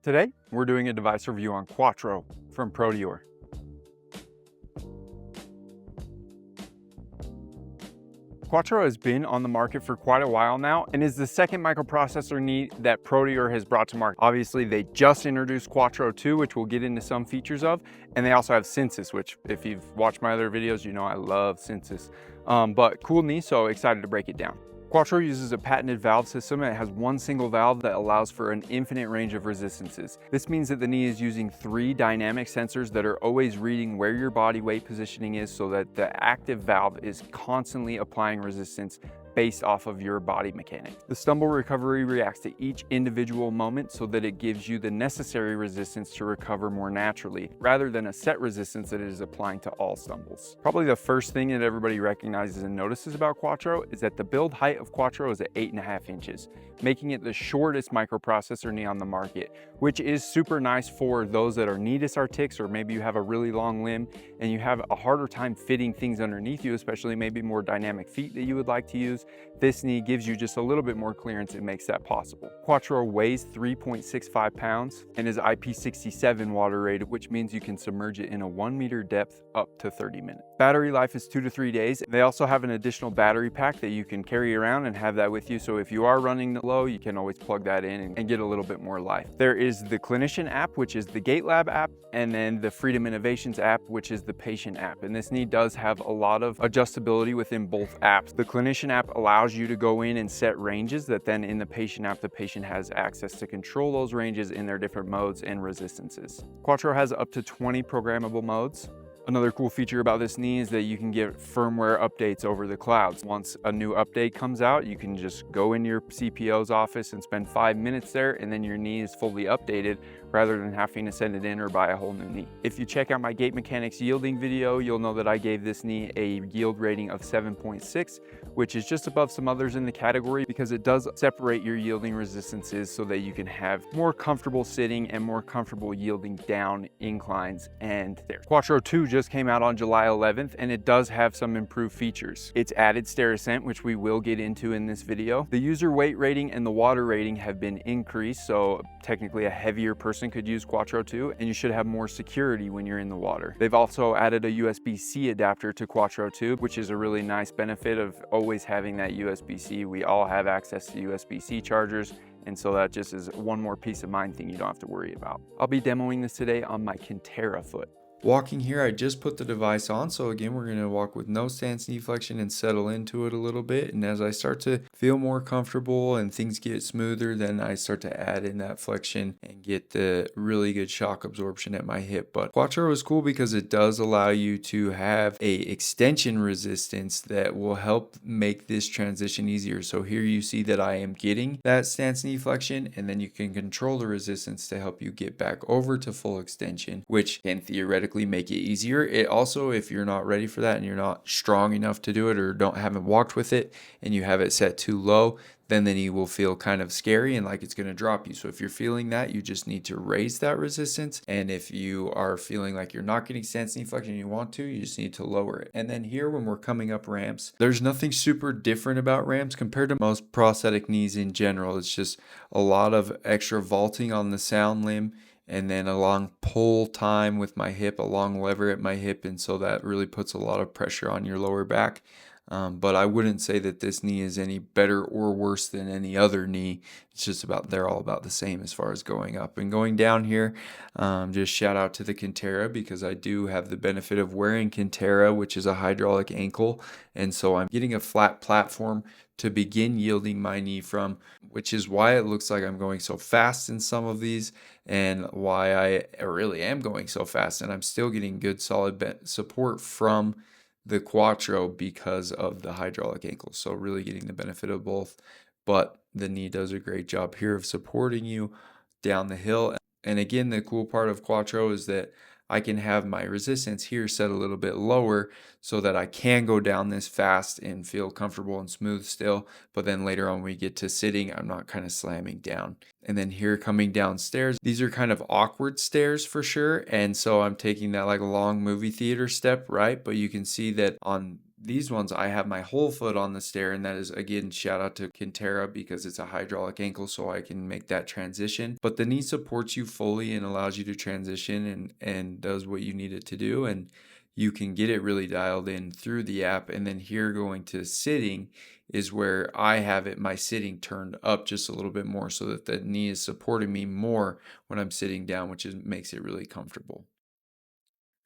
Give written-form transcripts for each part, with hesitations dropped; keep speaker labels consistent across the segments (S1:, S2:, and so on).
S1: Today, we're doing a device review on Quattro from Proteor. Quattro has been on the market for quite a while now and is the second microprocessor knee that Proteor has brought to market. Obviously, they just introduced Quattro 2, which we'll get into some features of, and they also have Synthesis, which if you've watched my other videos, you know I love Synthesis. But cool knee, so excited to break it down. Quattro uses a patented valve system and it has one single valve that allows for an infinite range of resistances. This means that the knee is using 3 dynamic sensors that are always reading where your body weight positioning is so that the active valve is constantly applying resistance based off of your body mechanics. The stumble recovery reacts to each individual moment so that it gives you the necessary resistance to recover more naturally, rather than a set resistance that it is applying to all stumbles. Probably the first thing that everybody recognizes and notices about Quattro is that the build height of Quattro is at 8.5 inches, making it the shortest microprocessor knee on the market, which is super nice for those that are knee dysarthrics, or maybe you have a really long limb and you have a harder time fitting things underneath you, especially maybe more dynamic feet that you would like to use. This knee gives you just a little bit more clearance and makes that possible. Quattro weighs 3.65 pounds and is IP67 water rated, which means you can submerge it in a 1 meter depth up to 30 minutes. Battery life is 2 to 3 days. They also have an additional battery pack that you can carry around and have that with you. So if you are running low, you can always plug that in and get a little bit more life. There is the Clinician app, which is the Gait Lab app, and then the Freedom Innovations app, which is the patient app. And this knee does have a lot of adjustability within both apps. The Clinician app allows you to go in and set ranges that then in the patient app, the patient has access to control those ranges in their different modes and resistances. Quattro has up to 20 programmable modes. Another cool feature about this knee is that you can get firmware updates over the clouds. Once a new update comes out, you can just go into your CPO's office and spend 5 minutes there, and then your knee is fully updated rather than having to send it in or buy a whole new knee. If you check out my gait mechanics yielding video, you'll know that I gave this knee a yield rating of 7.6, which is just above some others in the category because it does separate your yielding resistances so that you can have more comfortable sitting and more comfortable yielding down inclines and stairs. Quattro 2 just came out on July 11th and it does have some improved features. It's added Stair ascent, which we will get into in this video. The user weight rating and the water rating have been increased, so technically a heavier person could use Quattro 2 and you should have more security when you're in the water. They've also added a USB-C adapter to Quattro 2, which is a really nice benefit of always having that USB-C. We all have access to USB-C chargers, and so that just is one more peace of mind thing you don't have to worry about. I'll be demoing this today on my Quintera foot.
S2: Walking here, I just put the device on, so again we're going to walk with no stance knee flexion and settle into it a little bit, and as I start to feel more comfortable and things get smoother, then I start to add in that flexion and get the really good shock absorption at my hip. But Quattro is cool because it does allow you to have a extension resistance that will help make this transition easier. So here you see that I am getting that stance knee flexion, and then you can control the resistance to help you get back over to full extension, which can theoretically make it easier. It also, if you're not ready for that and you're not strong enough to do it or haven't walked with it and you have it set too low, then the knee will feel kind of scary and like it's going to drop you. So if you're feeling that, you just need to raise that resistance. And if you are feeling like you're not getting stance knee flexion and you want to, you just need to lower it. And then here, when we're coming up ramps, there's nothing super different about ramps compared to most prosthetic knees in general. It's just a lot of extra vaulting on the sound limb, and then a long pull time with my hip, a long lever at my hip, and so that really puts a lot of pressure on your lower back. But I wouldn't say that this knee is any better or worse than any other knee. It's just they're all about the same as far as going up and going down here. Just shout out to the Quintera because I do have the benefit of wearing Quintera, which is a hydraulic ankle, and so I'm getting a flat platform to begin yielding my knee from, which is why it looks like I'm going so fast in some of these and why I really am going so fast, and I'm still getting good solid support from the Quattro because of the hydraulic ankle. So really getting the benefit of both, but the knee does a great job here of supporting you down the hill. And again, the cool part of Quattro is that I can have my resistance here set a little bit lower so that I can go down this fast and feel comfortable and smooth still. But then later on, when we get to sitting, I'm not kind of slamming down. And then here coming downstairs, these are kind of awkward stairs for sure. And so I'm taking that like long movie theater step, right? But you can see that on These ones, I have my whole foot on the stair, and that is, again, shout out to Quintera because it's a hydraulic ankle, so I can make that transition. But the knee supports you fully and allows you to transition and does what you need it to do. And you can get it really dialed in through the app. And then here going to sitting is where I have it, my sitting turned up just a little bit more so that the knee is supporting me more when I'm sitting down, which makes it really comfortable.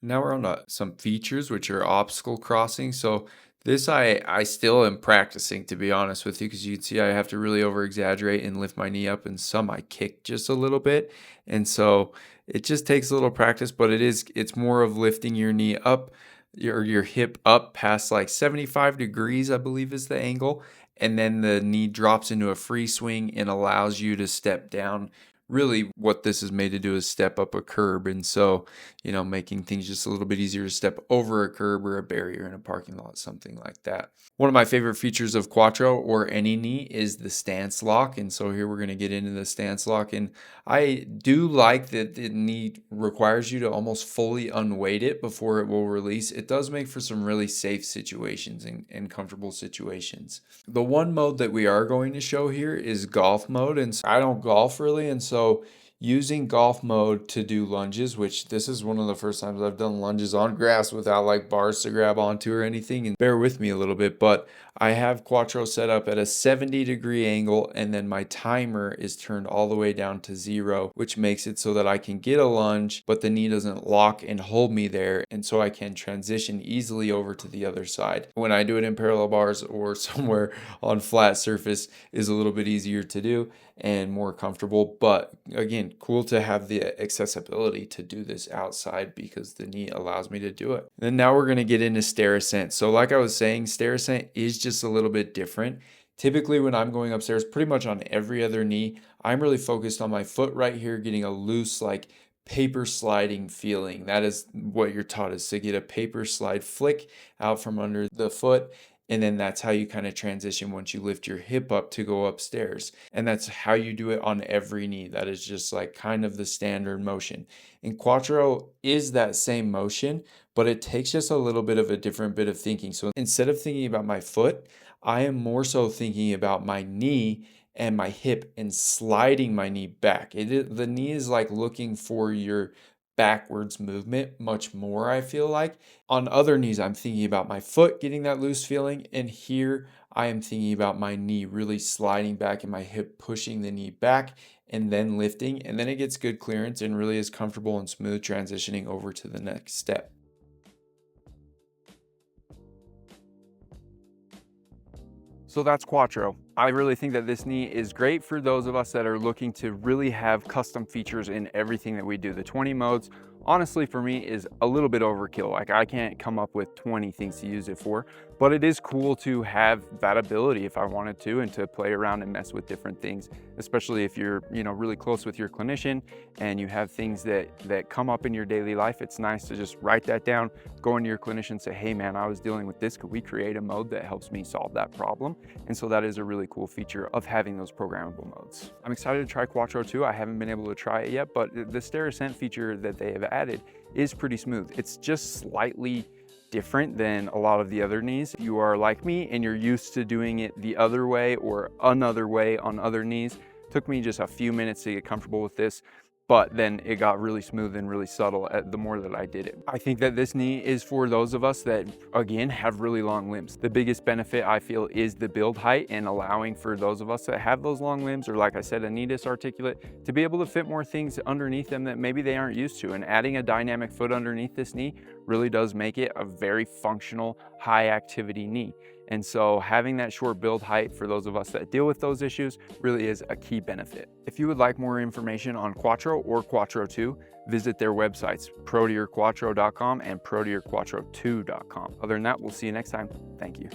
S2: Now we're on to some features, which are obstacle crossing. So this I still am practicing, to be honest with you, because you can see I have to really over exaggerate and lift my knee up, and some I kick just a little bit. And so it just takes a little practice, but it's more of lifting your knee up, your hip up past like 75 degrees, I believe is the angle. And then the knee drops into a free swing and allows you to step down. Really, what this is made to do is step up a curb. And so, making things just a little bit easier to step over a curb or a barrier in a parking lot, something like that. One of my favorite features of Quattro or any knee is the stance lock. And so here we're going to get into the stance lock. And I do like that the knee requires you to almost fully unweight it before it will release. It does make for some really safe situations and comfortable situations. The one mode that we are going to show here is golf mode. And so I don't golf really. And so using golf mode to do lunges, which this is one of the first times I've done lunges on grass without like bars to grab onto or anything, and bear with me a little bit, but I have Quattro set up at a 70-degree angle, and then my timer is turned all the way down to 0, which makes it so that I can get a lunge, but the knee doesn't lock and hold me there, and so I can transition easily over to the other side. When I do it in parallel bars or somewhere on flat surface is a little bit easier to do and more comfortable, but again, cool to have the accessibility to do this outside because the knee allows me to do it. Then now we're going to get into stair ascent. So like I was saying, stair ascent is just a little bit different. Typically when I'm going upstairs, pretty much on every other knee, I'm really focused on my foot right here getting a loose, like paper sliding feeling. That is what you're taught, is to get a paper slide flick out from under the foot. And then that's how you kind of transition once you lift your hip up to go upstairs. And that's how you do it on every knee. That is just like kind of the standard motion. And Quattro is that same motion, but it takes just a little bit of a different bit of thinking. So instead of thinking about my foot, I am more so thinking about my knee and my hip and sliding my knee back. The knee is like looking for your backwards movement much more, I feel like. On other knees, I'm thinking about my foot getting that loose feeling, and here I am thinking about my knee really sliding back and my hip pushing the knee back and then lifting, and then it gets good clearance and really is comfortable and smooth transitioning over to the next step.
S1: So that's Quattro. I really think that this knee is great for those of us that are looking to really have custom features in everything that we do. The 20 modes, honestly, for me is a little bit overkill. Like I can't come up with 20 things to use it for, but it is cool to have that ability if I wanted to, and to play around and mess with different things, especially if you're, really close with your clinician and you have things that come up in your daily life. It's nice to just write that down, go into your clinician and say, hey man, I was dealing with this. Could we create a mode that helps me solve that problem? And so that is a really cool feature of having those programmable modes. I'm excited to try Quattro 2. I haven't been able to try it yet, but the stair ascent feature that they have added is pretty smooth. It's just slightly different than a lot of the other knees. You are like me and you're used to doing it the other way or another way on other knees. Took me just a few minutes to get comfortable with this, but then it got really smooth and really subtle the more that I did it. I think that this knee is for those of us that, again, have really long limbs. The biggest benefit I feel is the build height, and allowing for those of us that have those long limbs, or like I said, a knee dysarticulate, to be able to fit more things underneath them that maybe they aren't used to. And adding a dynamic foot underneath this knee really does make it a very functional, high activity knee. And so having that short build height for those of us that deal with those issues really is a key benefit. If you would like more information on Quattro or Quattro 2, visit their websites, proteorquattro.com and proteorquattro2.com. Other than that, we'll see you next time. Thank you.